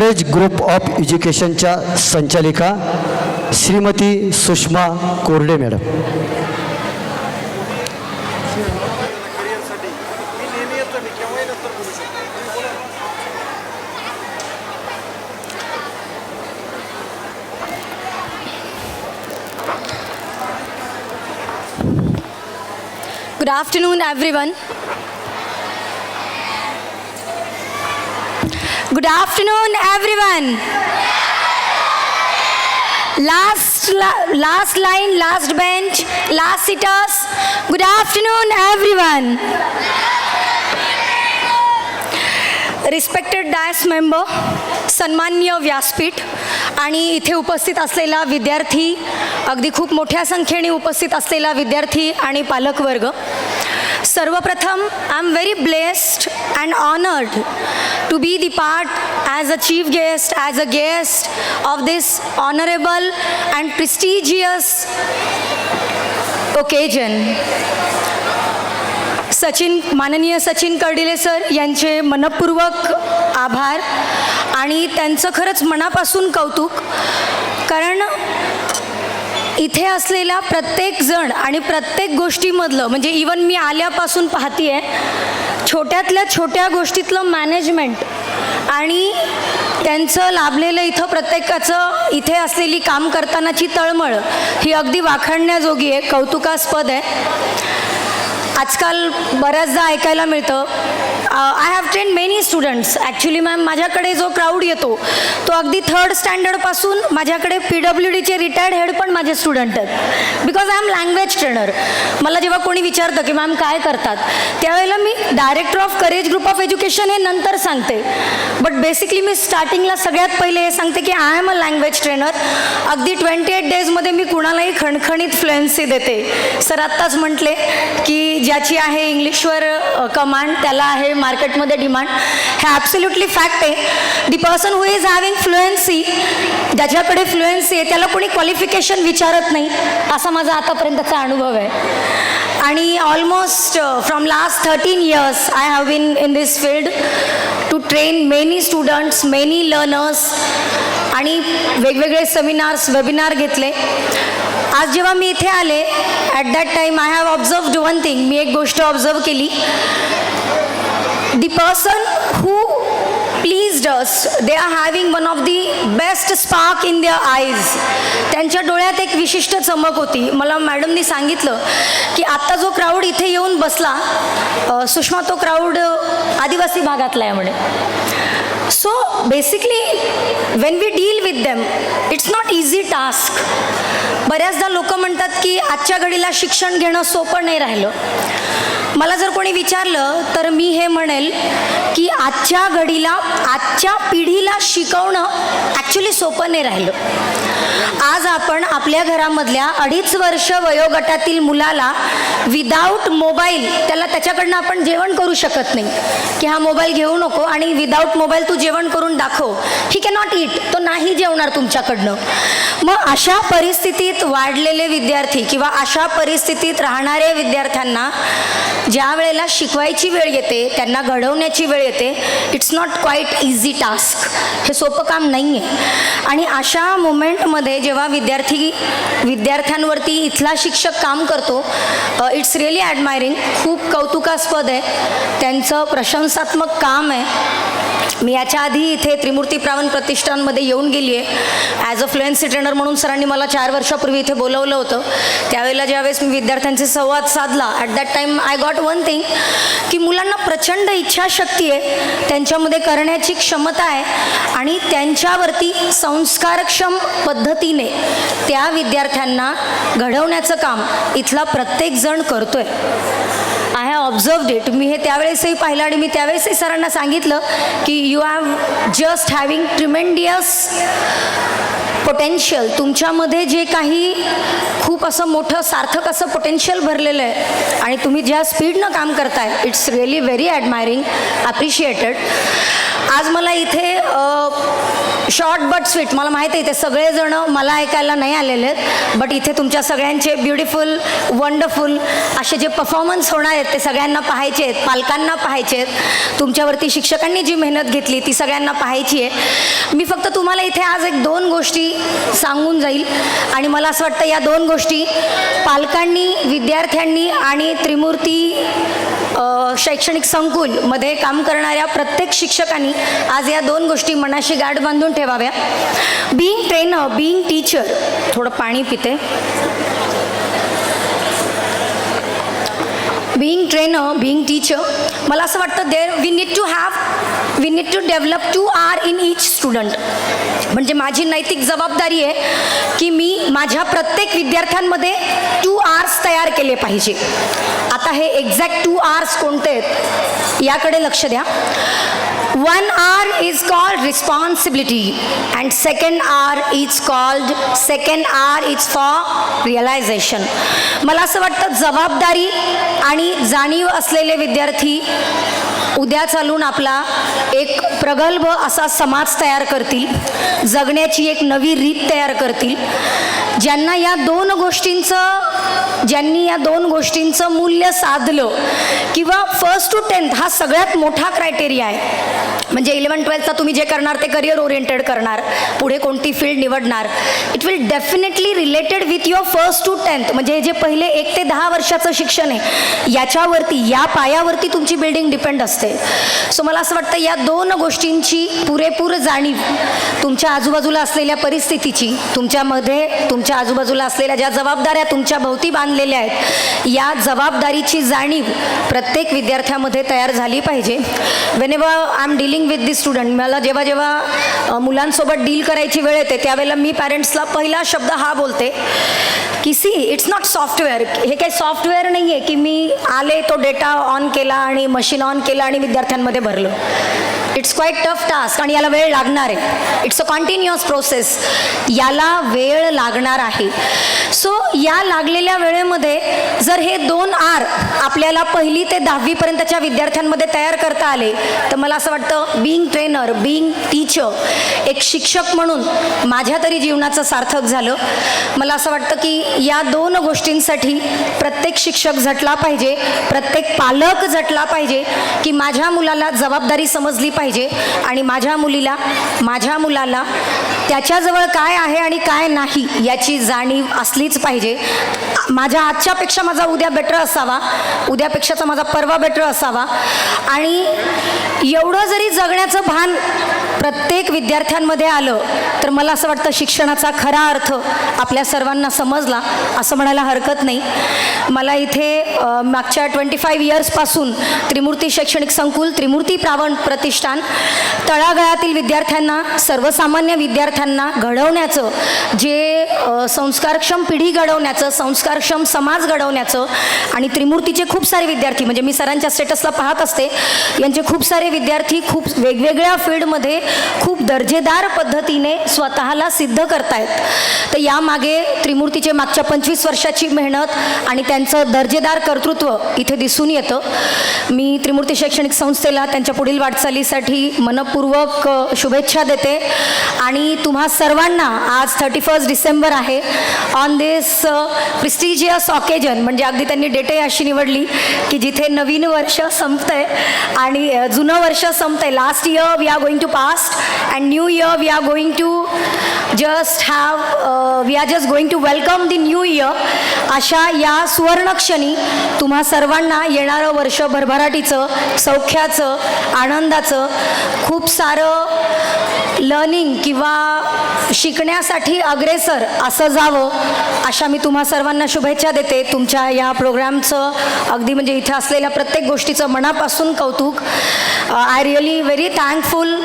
Courage group of एज्युकेशनच्या संचालिका श्रीमती सुषमा कोरडे madam. Good afternoon, everyone. Good afternoon, everyone. Last line, last bench, last sitters. Good afternoon, everyone. Respected dais member, सन्माननीय व्यासपीठ आणि इथे उपस्थित असलेला विद्यार्थी, अगदी खूप मोठ्या संख्येने उपस्थित असलेला विद्यार्थी आणि पालकवर्ग, सर्वप्रथम I am very blessed and honoured to be the part as a chief guest, as a guest of this honorable and prestigious occasion. माननीय सचिन कर्डिले सर यांचे मनपूर्वक आभार आणि त्यांचं खरंच मनापासून कौतुक, कारण इथे असलेला प्रत्येक जण आणि प्रत्येक गोष्टीमधलं, म्हणजे इवन मी आल्यापासून पाहतीये, छोट्यातल्या छोट्या गोष्टीतलं मॅनेजमेंट आणि त्यांचं लाभलेलं इथं प्रत्येकाचं इथे असलेली काम करतानाची तळमळ ही अगदी वाखाणण्याजोगी आहे, कौतुकास्पद आहे. आजकाल बऱ्याचदा ऐकायला मिळतं, I have train many students. Actually ma'am, माझ्याकडे जो क्राऊड येतो तो अगदी 3rd स्टँडर्डपासून माझ्याकडे PWDचे रिटायर्ड हेड पण माझे स्टुडंट आहेत, because I am language trainer. मला जेव्हा कोणी विचारतं की मॅम काय करतात, त्यावेळेला मी director of courage group of education हे नंतर सांगते, बट बेसिकली मी स्टार्टिंगला सगळ्यात पहिले हे सांगते की I am a language trainer. अगदी 28 डेजमध्ये मी कुणालाही खणखणीत फ्लुएन्सी देते. सर आत्ताच म्हटले की ज्याची आहे इंग्लिशवर कमांड त्याला आहे मार्केटमध्ये डिमांड. हे ॲब्सोल्युटली फॅक्ट आहे. दी person who is having fluency, ज्याच्याकडे फ्लुएन्सी आहे त्याला कोणी क्वालिफिकेशन विचारत नाही, असा माझा आतापर्यंतचा अनुभव आहे. आणि almost from last 13 years I have been in this field to train many students, many learners आणि वेगवेगळे सेमिनार्स, वेबिनार घेतले. आज जेव्हा मी इथे आले, at that time I have observed one thing. मी एक गोष्ट ऑब्झर्व केली. The person who pleased us, they are having one of the best spark in their eyes. त्यांच्या डोळ्यात एक विशिष्ट चमक होती. मला मॅडमनी सांगितलं की आत्ता जो क्राऊड इथे येऊन बसला, सुषमा, तो क्राऊड आदिवासी भागातला आहे म्हणे. So basically when we deal with them, it's not easy task. बऱ्याचदा लोक म्हणतात की आजच्या घडीला शिक्षण घेणं सोपं नाही राहिलं. मला जर कोणी विचारलं तर मी हे म्हणेल की आजच्या घडीला, आजच्या पिढीला शिकवणं ॲक्च्युली सोपं नाही राहिलं. आज आपण आपल्या घरामधल्या 2.5 वर्ष वयोगटातील मुलाला विदाऊट मोबाईल, त्याच्याकडनं आपण जेवण करू शकत नाही की हा मोबाईल घेऊ नको आणि विदाऊट मोबाईल तू जेवण करून दाखव, ही कॅनॉट ईट, तो नाही जेवणार तुमच्याकडनं. मग अशा परिस्थितीत वाढलेले विद्यार्थी किंवा अशा परिस्थितीत राहणाऱ्या विद्यार्थ्यांना ज्या वेळेला शिकवायची वेळ येते, त्यांना घडवण्याची वेळ येते, it's not quite easy task. हे सोपं काम नाही आहे. आणि अशा मोमेंटमध्ये जेव्हा विद्यार्थ्यांवरती इथला शिक्षक काम करतो, इट्स रिअली ॲडमायरिंग. खूप कौतुकास्पद आहे, त्यांचं प्रशंसात्मक काम आहे. मी याच्या आधी इथे त्रिमूर्ती प्रावण प्रतिष्ठानमध्ये येऊन गेली आहे ॲज अ फ्लुएन्सी ट्रेनर म्हणून. सरांनी मला 4 वर्षापूर्वी इथे बोलवलं होतं. त्यावेळेला ज्यावेळेस मी विद्यार्थ्यांचे संवाद साधला, at that time I got one thing की मुलांना प्रचंड इच्छाशक्ती आहे, त्यांच्यामध्ये करण्याची क्षमता आहे आणि त्यांच्यावरती संस्कारक्षम पद्धतीने त्या विद्यार्थ्यांना घडवण्याचं काम इथला प्रत्येकजण करतोय. I have observed it. मी हे त्यावेळेसही पाहिलं आणि मी त्यावेळेसही सरांना सांगितलं की you have just having tremendous potential. तुमच्यामध्ये जे काही खूप असं मोठं सार्थक असं पोटेन्शियल भरलेलं आहे आणि तुम्ही ज्या स्पीडनं काम करताय, इट्स रिअली व्हेरी ॲडमायरिंग, ॲप्रिशिएटेड. आज मला इथे शॉर्ट बट स्वीट. मला माहीत आहे ते सगळेजण मला ऐकायला नाही आलेले आहेत, बट इथे तुमच्या सगळ्यांचे ब्युटिफुल वंडरफुल असे जे परफॉर्मन्स होणार आहेत ते सगळ्यांना पाहायचे आहेत, पालकांना पाहायचे आहेत. तुमच्यावरती शिक्षकांनी जी मेहनत घेतली ती सगळ्यांना पाहायची आहे. मी फक्त तुम्हाला इथे आज 1-2 गोष्टी सांगून जाईल आणि मला असं वाटतं या 2 गोष्टी पालकांनी, विद्यार्थ्यांनी आणि त्रिमूर्ती शैक्षणिक संकुलमध्ये काम करणाऱ्या प्रत्येक शिक्षकांनी आज या 2 गोष्टी मनाशी गाठ बांधून ठेवाव्या. Being trainer, being teacher. थोडं पाणी पिते. बीइंग ट्रेनर, बीइंग टीचर, मला असं वाटतं we need to develop 2 R in each student. म्हणजे माझी नैतिक जबाबदारी आहे की मी माझ्या प्रत्येक विद्यार्थ्यांमध्ये 2 आर्स तयार केले पाहिजे. आता हे एक्झॅक्ट 2 आर्स कोणते आहेत याकडे लक्ष द्या. 1 R is called responsibility and 2nd R is for realization. मला असं वाटतं जबाबदारी आणि जाणीव असलेले विद्यार्थी उद्या चालून आपला एक प्रगल्भ असा समाज तयार करतील, जगण्याची एक नवी रीत तयार करतील. ज्यांनी या 2 गोष्टींचं मूल्य साधलं किंवा 1st to 10th हा सगळ्यात मोठा क्रायटेरिया आहे. म्हणजे 11-12चा तुम्ही जे करणार ते करिअर ओरिएंटेड करणार, पुढे कोणती फील्ड निवडणार, it will definitely related with your 1st to 10th. म्हणजे जे पहिले 1 ते 10 वर्षाचं शिक्षण आहे याच्यावरती, या पायावरती तुमची बिल्डिंग डिपेंड असते. सो मला असं वाटतं या 2 गोष्टींची पुरेपूर जाणीव, तुमच्या आजूबाजूला असलेल्या परिस्थितीची, तुमच्या आजूबाजूला असलेल्या ज्या जबाबदाऱ्या तुमच्या भोवती बांधलेल्या आहेत, या जबाबदारीची जाणीव प्रत्येक विद्यार्थ्यामध्ये तयार झाली पाहिजे. Whenever I am dealing with this student, मला जेव्हा मुलांसोबत डील करायची वेळ येते त्यावेळेला मी पॅरेंट्सला पहिला शब्द हा बोलते की सी, इट्स नॉट सॉफ्टवेअर. हे काही सॉफ्टवेअर नाही आहे की मी आले, तो डेटा ऑन केला आणि मशीन ऑन केलं आणि विद्यार्थ्यांमध्ये भरलं. इट्स क्वाईट टफ टास्क आणि याला वेळ लागणार आहे. इट्स अ कॉन्टिन्युअस प्रोसेस, याला वेळ लागणार आहे. सो या लागलेल्या वेळेमध्ये जर हे 2 आर आपल्याला 1ली ते 10वी पर्यंतच्या विद्यार्थ्यांमध्ये तयार करता आले तर मला असं वाटतं बीइंग ट्रेनर, बीइंग टीचर, एक शिक्षक म्हणून माझ्या तरी जीवनाचं सार्थक झालं. मला असं वाटतं की या 2 गोष्टींसाठी प्रत्येक शिक्षक झटला पाहिजे, प्रत्येक पालक झटला पाहिजे की माझ्या मुलाला जबाबदारी समजली पाहिजे आणि माझ्या मुलाला त्याच्याजवळ काय आहे आणि काय नाही याची जाणीव असलीच पाहिजे. माझ्या आजच्यापेक्षा माझा उद्या बेटर असावा, उद्यापेक्षाचा माझा परवा बेटर असावा. आणि एवढं जरी जगण्याचं भान प्रत्येक विद्यार्थ्यांमध्ये आलं तर मला असं वाटतं शिक्षणाचा खरा अर्थ आपल्या सर्वांना समजला असं म्हणायला हरकत नाही. मला इथे मागच्या 25 इयर्सपासून त्रिमूर्ती शैक्षणिक संकुल, त्रिमूर्ती प्रावण प्रतिष्ठान तळागाळातील विद्यार्थ्यांना, सर्वसामान्य विद्यार्थ्यांना घडवण्याचं, जे संस्कारक्षम पिढी घडवण्याचं, संस्कारक्षम समाज घडवण्याचं, आणि त्रिमूर्तीचे खूप सारे विद्यार्थी, म्हणजे मी सरांच्या स्टेटसला पाहत असते, यांचे खूप सारे विद्यार्थी खूप वेगवेगळ्या फील्डमध्ये खूप दर्जेदार पद्धतीने स्वतःला सिद्ध करतायत. तर यामागे त्रिमूर्तीचे मागच्या 25 वर्षाची मेहनत आणि त्यांचं दर्जेदार कर्तृत्व इथे दिसून येतं. मी त्रिमूर्ती शैक्षणिक संस्थेला त्यांच्या पुढील वाटचालीसाठी मनपूर्वक शुभेच्छा देते. आणि तुम्हा सर्वांना आज 31 डिसेंबर आहे, ऑन दिस प्रिस्टिजियस ऑकेजन, म्हणजे अगदी त्यांनी डेटही अशी निवडली की जिथे नवीन वर्ष संपतंय आणि जुनं वर्ष संपतंय. Last year we are going to past and new year we are going to we are just going to welcome the new year. अशा या सुवर्णक्षणी तुम्हा सर्वांना येणारं वर्ष भरभराटीचं, सौख्याचं, आनंदाचं, खूप सारं लर्निंग किंवा शिकण्यासाठी अग्रेसर असं जावं अशा मी तुम्हा सर्वांना शुभेच्छा देते. तुमच्या या प्रोग्रामचं अगदी म्हणजे इथे असलेल्या प्रत्येक गोष्टीचं मनापासून कौतुक. I really very thankful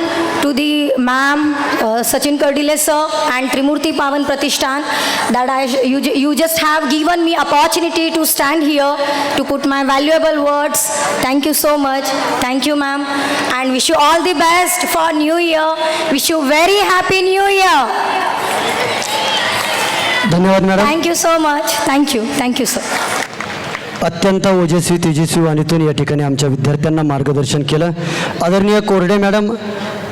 to the ma'am Sachin Kardile sir and Trimurti Pavan Pratishthan that you just have given me opportunity to stand here to put my valuable words. Thank you so much. Thank you ma'am and wish you all the best for new year. Wish you very happy new year. धन्यवाद madam. Thank you so much. Thank you sir. अत्यंत ओजस्वी तेजस्वी वाणीतून या ठिकाणी आमच्या विद्यार्थ्यांना मार्गदर्शन केलं. आदरणीय कोरडे मॅडम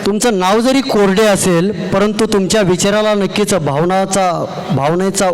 तुमचं नाव जरी कोरडे असेल परंतु तुमच्या विचाराला नक्कीच भावनेचा